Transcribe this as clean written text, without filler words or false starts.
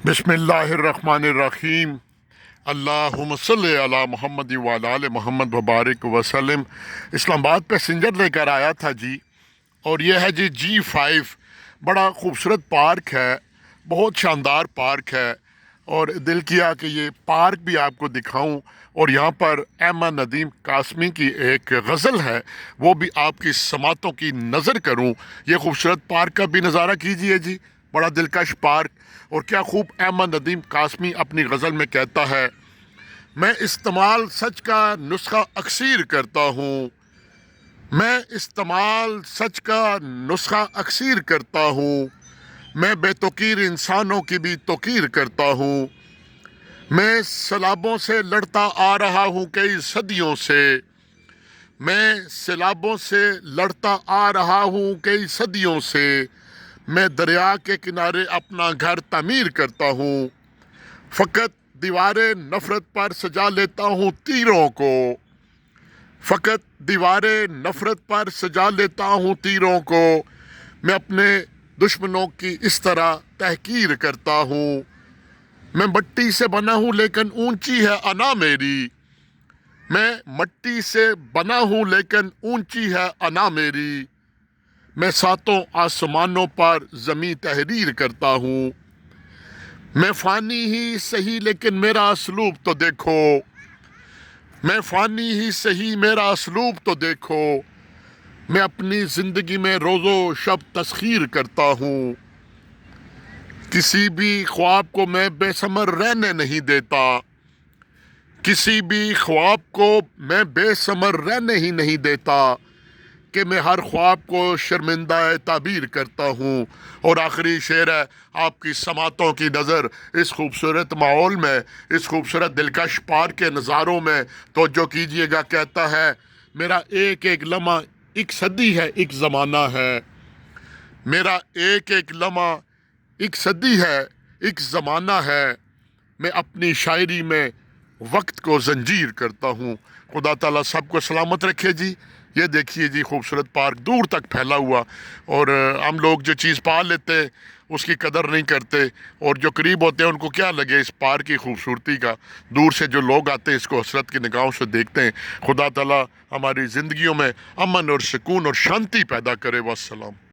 बिस्मिल्लाहिर्रहमानिर्रहीम। अल्लाहुम्मा सल्ली अला मोहम्मद व अला आले मोहम्मद वबारिक वसल्लम। इस्लामाबाद पैसेंजर लेकर आया था जी, और यह है जी G5। बड़ा खूबसूरत पार्क है, बहुत शानदार पार्क है, और दिल किया कि ये पार्क भी आपको दिखाऊं, और यहाँ पर अहमद नदीम कासमी की एक गज़ल है, वो भी आपकी समातों की नज़र करूं। ये खूबसूरत पार्क का भी नज़ारा कीजिए जी, बड़ा दिलकश पार्क। और क्या खूब अहमद नदीम कासमी अपनी गज़ल में कहता है, मैं इस्तेमाल सच का नुस्खा अक्सर करता हूँ, मैं इस्तेमाल सच का नुस्खा अक्सर करता हूँ, मैं बेतौकीर इंसानों की भी तौकीर करता हूँ, मैं सैलाबों से लड़ता आ रहा हूँ कई सदियों से, मैं सैलाबों से लड़ता आ रहा हूँ कई सदियों से, मैं दरिया के किनारे अपना घर तामीर करता हूँ, फ़कत दीवारें नफ़रत पर सजा लेता हूँ तीरों को, फ़कत दीवारें नफ़रत पर सजा लेता हूँ तीरों को, मैं अपने दुश्मनों की इस तरह तहकीर करता हूँ, मैं मट्टी से बना हूँ लेकिन ऊंची है अना मेरी, मैं मट्टी से बना हूँ लेकिन ऊंची है अना मेरी, मैं सातों आसमानों पर ज़मीं तहरीर करता हूँ, मैं फ़ानी ही सही लेकिन मेरा असलूब तो देखो, मैं फ़ानी ही सही मेरा असलूब तो देखो, मैं अपनी ज़िंदगी में रोज़ो शब तस्खीर करता हूँ, किसी भी ख्वाब को मैं बेसमर रहने नहीं देता, किसी भी ख्वाब को मैं बेसमर रहने ही नहीं देता, कि मैं हर ख्वाब को शर्मिंदा ताबीर करता हूँ। और आखिरी शेर है, आपकी समातों की नज़र इस खूबसूरत माहौल में, इस खूबसूरत दिलकश पार्क के नज़ारों में तवज्जो कीजिएगा। कहता है, मेरा एक एक लम्हा एक सदी है एक ज़माना है, मेरा एक एक लम्हा एक सदी है एक ज़माना है, मैं अपनी शायरी में वक्त को जंजीर करता हूँ। खुदा ताला सबको सलामत रखे जी। ये देखिए जी, खूबसूरत पार्क दूर तक फैला हुआ, और हम लोग जो चीज़ पा लेते हैं उसकी कदर नहीं करते, और जो करीब होते हैं उनको क्या लगे इस पार्क की खूबसूरती का। दूर से जो लोग आते हैं इसको हसरत की निगाहों से देखते हैं। खुदा ताला हमारी ज़िंदगियों में अमन और सुकून और शांति पैदा करे। वस्सलाम।